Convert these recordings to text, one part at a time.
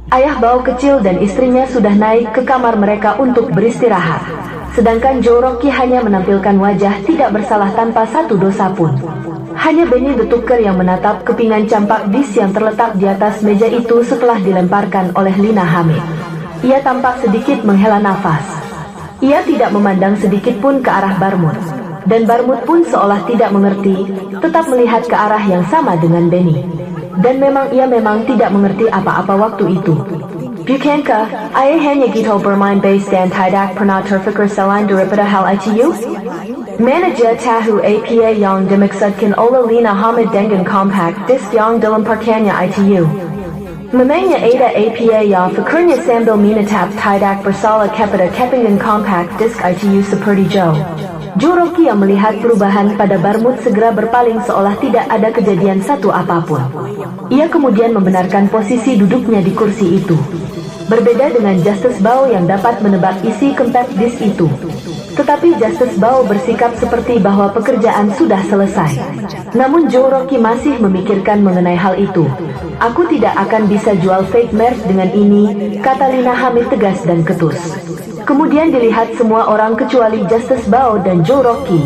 Ayah Bao kecil dan istrinya sudah naik ke kamar mereka untuk beristirahat. Sedangkan Joe Rocky hanya menampilkan wajah tidak bersalah tanpa satu dosa pun. Hanya Benny the Tucker yang menatap kepingan campak dis yang terletak di atas meja itu setelah dilemparkan oleh Lina Hamid. Ia tampak sedikit menghela nafas. Ia tidak memandang sedikit pun ke arah Barmut. Dan Barmut pun seolah tidak mengerti, tetap melihat ke arah yang sama dengan Benny. Dan ia memang tidak mengerti apa-apa waktu itu. Bukankah ayah hanya gitu bermain bass dan tidak pernah terfikir selain daripada hal itu? Manajer tahu apa yang dimaksudkan oleh Lina Hamid dengan compact disc yang dilemparkannya itu. Memangnya ada apa yang fikirnya sambil menatap tidak bersalah kepada kepingan compact disc itu seperti Joe. Joe Rocky yang melihat perubahan pada Barmut segera berpaling seolah tidak ada kejadian satu apapun. Ia kemudian membenarkan posisi duduknya di kursi itu. Berbeda dengan Justice Bao yang dapat menebak isi compact disc itu. Tetapi Justice Bao bersikap seperti bahwa pekerjaan sudah selesai. Namun Joe Rocky masih memikirkan mengenai hal itu. Aku tidak akan bisa jual fake merch dengan ini, kata Lina Hamid tegas dan ketus. Kemudian dilihat semua orang kecuali Justice Bao dan Joe Rocky.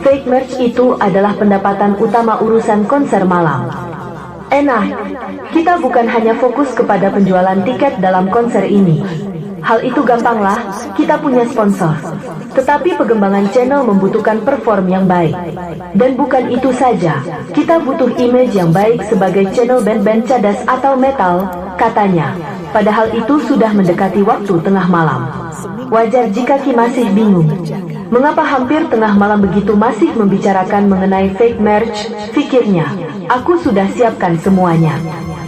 Fake merch itu adalah pendapatan utama urusan konser malam. Enak, kita bukan hanya fokus kepada penjualan tiket dalam konser ini. Hal itu gampanglah, kita punya sponsor. Tetapi pengembangan channel membutuhkan perform yang baik. Dan bukan itu saja, kita butuh image yang baik sebagai channel band-band cadas atau metal, katanya. Padahal itu sudah mendekati waktu tengah malam. Wajar jika Ki masih bingung. Mengapa hampir tengah malam begitu masih membicarakan mengenai fake merch, pikirnya. Aku sudah siapkan semuanya.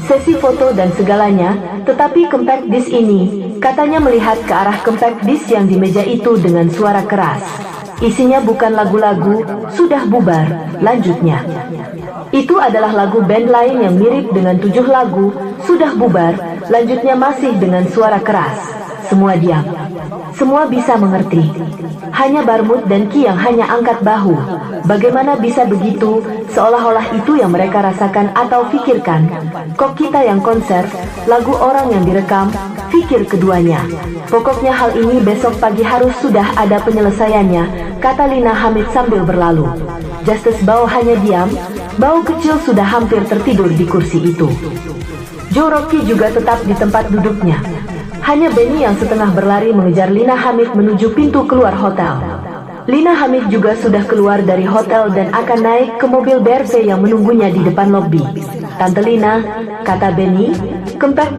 Sesi foto dan segalanya, tetapi compact disc ini, katanya melihat ke arah compact disc yang di meja itu dengan suara keras. Isinya bukan lagu-lagu, sudah bubar, lanjutnya. Itu adalah lagu band lain yang mirip dengan 7 lagu, sudah bubar, lanjutnya masih dengan suara keras. Semua diam. Semua bisa mengerti. Hanya Barmut dan Ki yang hanya angkat bahu. Bagaimana bisa begitu, seolah-olah itu yang mereka rasakan atau pikirkan. Kok kita yang konser, lagu orang yang direkam, pikir keduanya. Pokoknya hal ini besok pagi harus sudah ada penyelesaiannya, kata Lina Hamid sambil berlalu. Justice Bao hanya diam, Bao kecil sudah hampir tertidur di kursi itu. Joe Rocky juga tetap di tempat duduknya. Hanya Benny yang setengah berlari mengejar Lina Hamid menuju pintu keluar hotel. Lina Hamid juga sudah keluar dari hotel dan akan naik ke mobil BRV yang menunggunya di depan lobi. Tante Lina, kata Benny, compact